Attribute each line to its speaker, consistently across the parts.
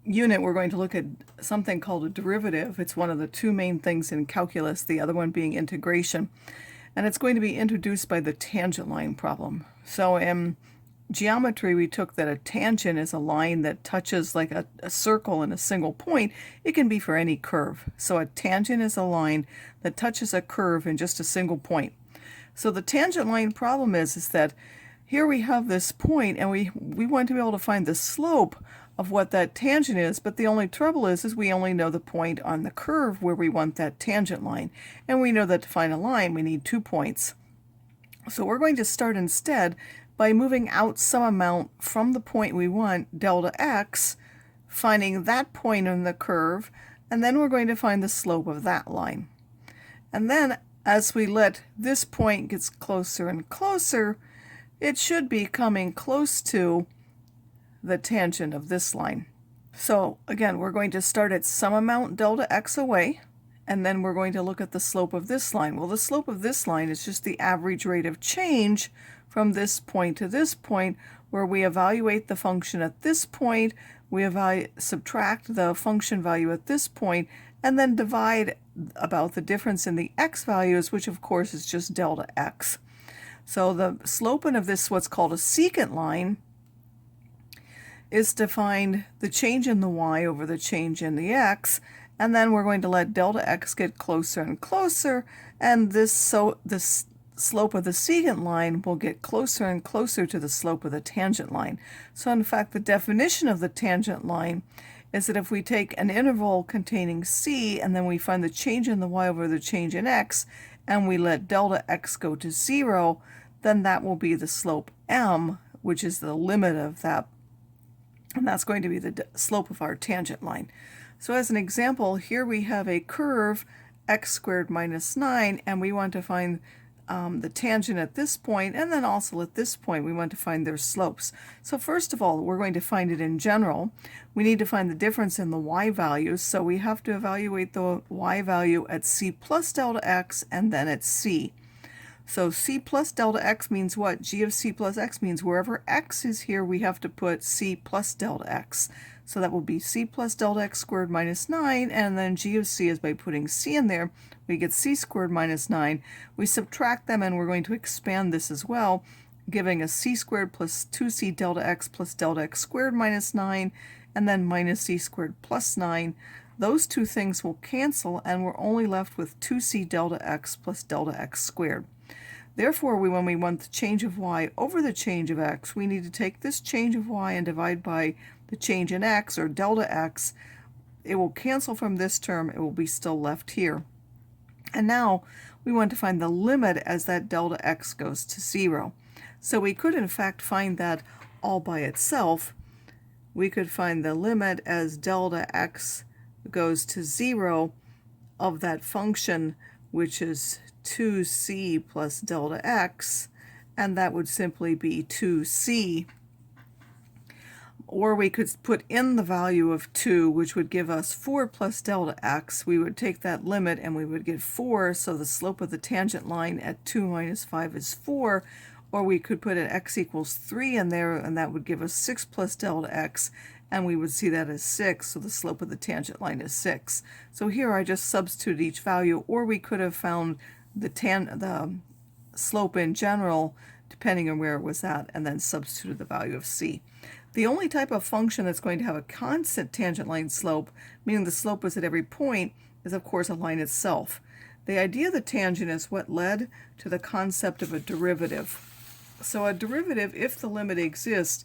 Speaker 1: Unit, we're going to look at something called a derivative. It's one of the two main things in calculus, the other one being integration. And it's going to be introduced by the tangent line problem. So in geometry, we took that a tangent is a line that touches like a circle in a single point. It can be for any curve. So a tangent is a line that touches a curve in just a single point. So the tangent line problem is that here we have this point, and we want to be able to find the slope of what that tangent is, but the only trouble is we only know the point on the curve where we want that tangent line. And we know that to find a line, we need 2 points. So we're going to start instead by moving out some amount from the point we want, delta x, finding that point on the curve, and then we're going to find the slope of that line. And then as we let this point get closer and closer, it should be coming close to the tangent of this line. So again, we're going to start at some amount delta x away, and then we're going to look at the slope of this line. Well, the slope of this line is just the average rate of change from this point to this point, where we evaluate the function at this point, we subtract the function value at this point, and then divide about the difference in the x values, which of course is just delta x. So the slope of this, what's called a secant line, is to find the change in the y over the change in the x, and then we're going to let delta x get closer and closer, and this slope of the secant line will get closer and closer to the slope of the tangent line. So in fact, the definition of the tangent line is that if we take an interval containing c, and then we find the change in the y over the change in x, and we let delta x go to 0, then that will be the slope m, which is the limit of that. And that's going to be the slope of our tangent line. So as an example, here we have a curve x squared minus 9, and we want to find the tangent at this point, and then also at this point we want to find their slopes. So first of all, we're going to find it in general. We need to find the difference in the y values, so we have to evaluate the y value at c plus delta x and then at c. So c plus delta x means what? G of c plus x means wherever x is here, we have to put c plus delta x. So that will be c plus delta x squared minus 9, and then g of c is by putting c in there. We get c squared minus 9. We subtract them, and we're going to expand this as well, giving us c squared plus 2c delta x squared minus 9, and then minus c squared plus 9. Those two things will cancel, and we're only left with 2c delta x plus delta x squared. Therefore, when we want the change of y over the change of x, we need to take this change of y and divide by the change in x, or delta x. It will cancel from this term. It will be still left here. And now we want to find the limit as that delta x goes to 0. So we could in fact find that all by itself. We could find the limit as delta x goes to 0 of that function, which is 2c plus delta x, and that would simply be 2c. Or we could put in the value of 2, which would give us 4 plus delta x. We would take that limit and we would get 4, so the slope of the tangent line at 2 minus 5 is 4. Or we could put an x equals 3 in there, and that would give us 6 plus delta x, and we would see that as 6, so the slope of the tangent line is 6. So here I just substitute each value, or we could have found the slope in general, depending on where it was at, and then substituted the value of c. The only type of function that's going to have a constant tangent line slope, meaning the slope is at every point, is of course a line itself. The idea of the tangent is what led to the concept of a derivative. So a derivative, if the limit exists,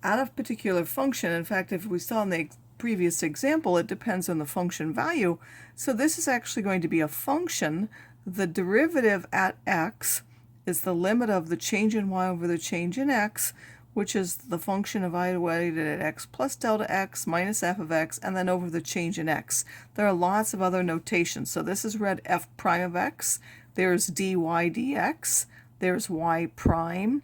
Speaker 1: out of a particular function, in fact, if we saw in the previous example, it depends on the function value. So this is actually going to be a function. The derivative at x is the limit of the change in y over the change in x, which is the function evaluated at x plus delta x minus f of x, and then over the change in x. There are lots of other notations. So this is read f prime of x. There's dy dx. There's y prime.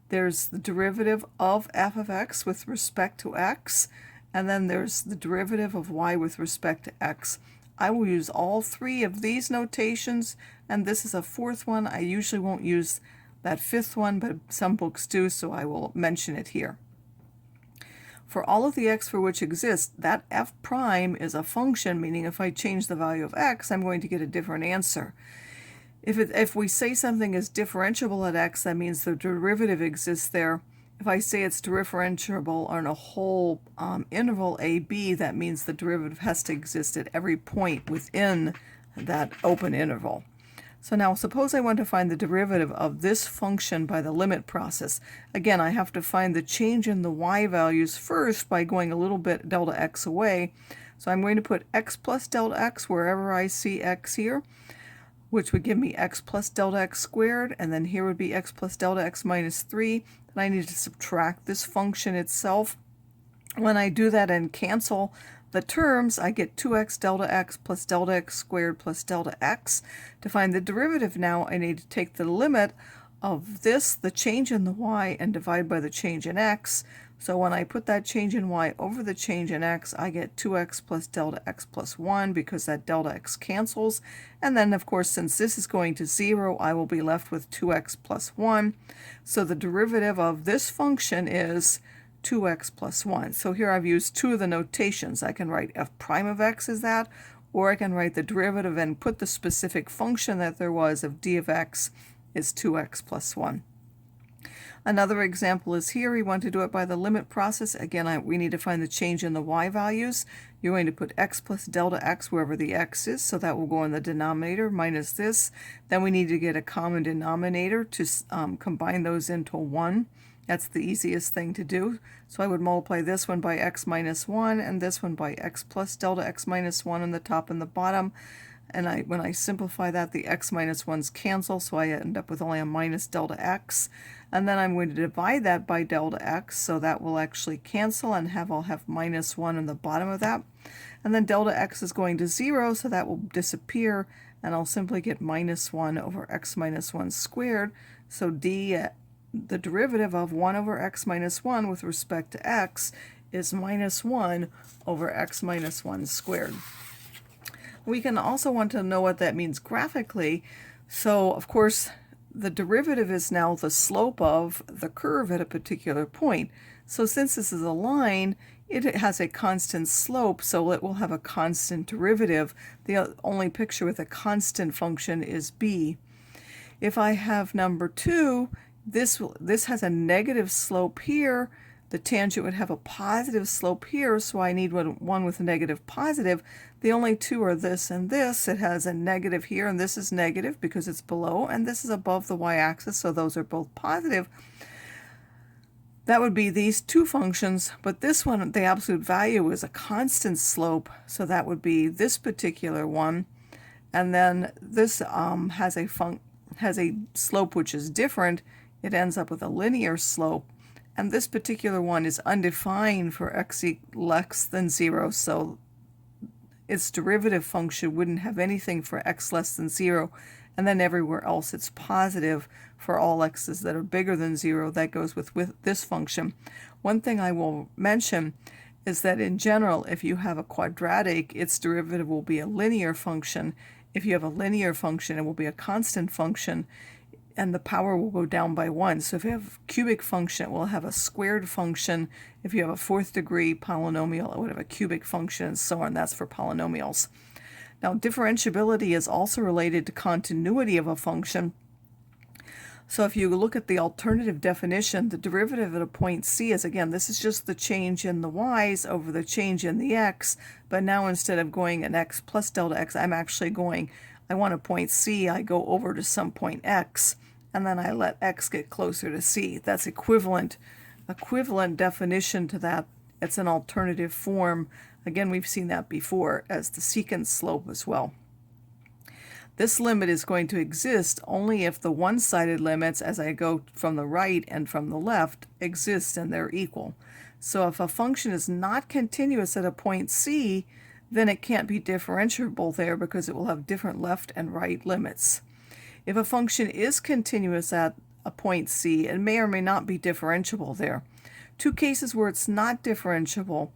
Speaker 1: There's the derivative of f of x with respect to x. And then there's the derivative of y with respect to x. I will use all three of these notations, and this is a fourth one. I usually won't use that fifth one, but some books do, so I will mention it here. for all of the x for which exists, that f prime is a function, meaning if I change the value of x, I'm going to get a different answer. If we say something is differentiable at x, that means the derivative exists there. If I say it's differentiable on a whole interval AB, that means the derivative has to exist at every point within that open interval. So now suppose I want to find the derivative of this function by the limit process. Again, I have to find the change in the y values first by going a little bit delta x away. So I'm going to put x plus delta x wherever I see x here, which would give me x plus delta x squared, and then here would be x plus delta x minus 3. And I need to subtract this function itself. When I do that and cancel the terms, I get 2x delta x plus delta x squared plus delta x. To find the derivative now, I need to take the limit of this, the change in the y, and divide by the change in x. So when I put that change in y over the change in x, I get 2x plus delta x plus 1 because that delta x cancels. And then, of course, since this is going to 0, I will be left with 2x plus 1. So the derivative of this function is 2x plus 1. So here I've used two of the notations. I can write f prime of x as that, or I can write the derivative and put the specific function that there was of d of x is 2x plus 1. Another example is here. We want to do it by the limit process. Again, we need to find the change in the y values. You're going to put x plus delta x wherever the x is, so that will go in the denominator minus this. Then we need to get a common denominator to combine those into 1. That's the easiest thing to do. So I would multiply this one by x minus 1 and this one by x plus delta x minus 1 on the top and the bottom. And when I simplify that, the x minus 1's cancel, so I end up with only a minus delta x. And then I'm going to divide that by delta x, so that will actually cancel, and I'll have minus 1 on the bottom of that. And then delta x is going to 0, so that will disappear, and I'll simply get minus 1 over x minus 1 squared. So the derivative of 1 over x minus 1 with respect to x is minus 1 over x minus 1 squared. We can also want to know what that means graphically. So, of course, the derivative is now the slope of the curve at a particular point. So since this is a line, it has a constant slope, so it will have a constant derivative. The only picture with a constant function is b. If I have number 2, this has a negative slope here. The tangent would have a positive slope here, so I need one with a negative positive. The only two are this and this. It has a negative here, and this is negative because it's below, and this is above the y-axis, so those are both positive. That would be these two functions, but this one, the absolute value is a constant slope, so that would be this particular one. And then this has a slope which is different. It ends up with a linear slope. And this particular one is undefined for x less than 0, so its derivative function wouldn't have anything for x less than 0, and then everywhere else it's positive for all x's that are bigger than 0. That goes with this function. One thing I will mention is that in general, if you have a quadratic, its derivative will be a linear function. If you have a linear function, it will be a constant function, and the power will go down by 1. So if you have a cubic function, it will have a squared function. If you have a 4th degree polynomial, it would have a cubic function, and so on. That's for polynomials. Now, differentiability is also related to continuity of a function. So if you look at the alternative definition, the derivative at a point C is, again, this is just the change in the y's over the change in the x, but now instead of going an x plus delta x, I'm actually going, I want a point C, I go over to some point x, and then I let x get closer to c. That's equivalent definition to that. It's an alternative form. Again, we've seen that before as the secant slope as well. This limit is going to exist only if the one-sided limits, as I go from the right and from the left, exist and they're equal. So if a function is not continuous at a point C, then it can't be differentiable there because it will have different left and right limits. If a function is continuous at a point C, it may or may not be differentiable there. Two cases where it's not differentiable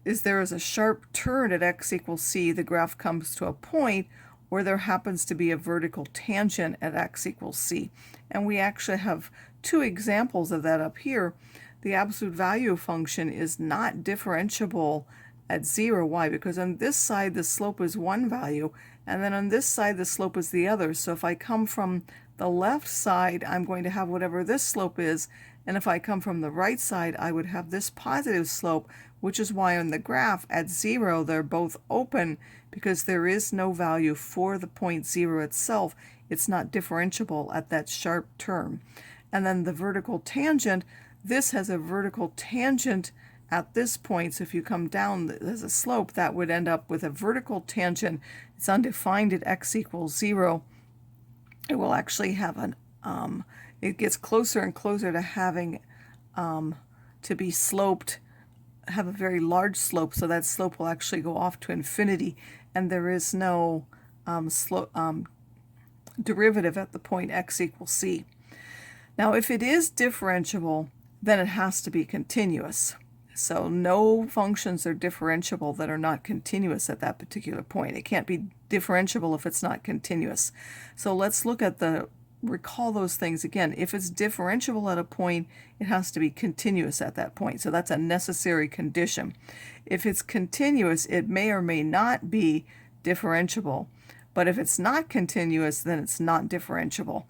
Speaker 1: is there is a sharp turn at x equals c, the graph comes to a point, or there happens to be a vertical tangent at x equals c. And we actually have two examples of that up here. the absolute value function is not differentiable at 0. Why? Because on this side the slope is one value, and then on this side the slope is the other. So if I come from the left side, I'm going to have whatever this slope is, and if I come from the right side, I would have this positive slope, which is why on the graph at 0 they're both open, because there is no value for the point 0 itself. It's not differentiable at that sharp turn. And then the vertical tangent, this has a vertical tangent at this point, so if you come down as a slope, that would end up with a vertical tangent. It's undefined at x equals 0. It will actually have an, it gets closer and closer to having to be sloped, have a very large slope, so that slope will actually go off to infinity, and there is no derivative at the point x equals c. Now if it is differentiable, then it has to be continuous. So no functions are differentiable that are not continuous at that particular point. It can't be differentiable if it's not continuous. So let's look at recall those things again. If it's differentiable at a point, it has to be continuous at that point. So that's a necessary condition. If it's continuous, it may or may not be differentiable. But if it's not continuous, then it's not differentiable.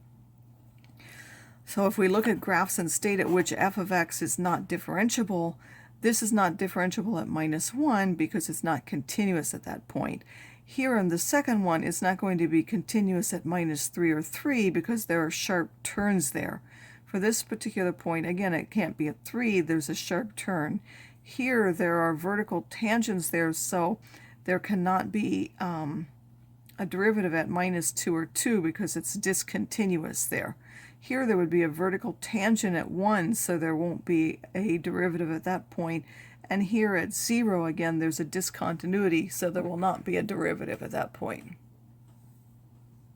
Speaker 1: So if we look at graphs and state at which f of x is not differentiable, this is not differentiable at -1 because it's not continuous at that point. Here in the second one, it's not going to be continuous at -3 or 3 because there are sharp turns there. For this particular point, again, it can't be at 3, there's a sharp turn. Here there are vertical tangents there, so there cannot be a derivative at -2 or 2 because it's discontinuous there. Here there would be a vertical tangent at 1, so there won't be a derivative at that point. And here at 0, again, there's a discontinuity, so there will not be a derivative at that point.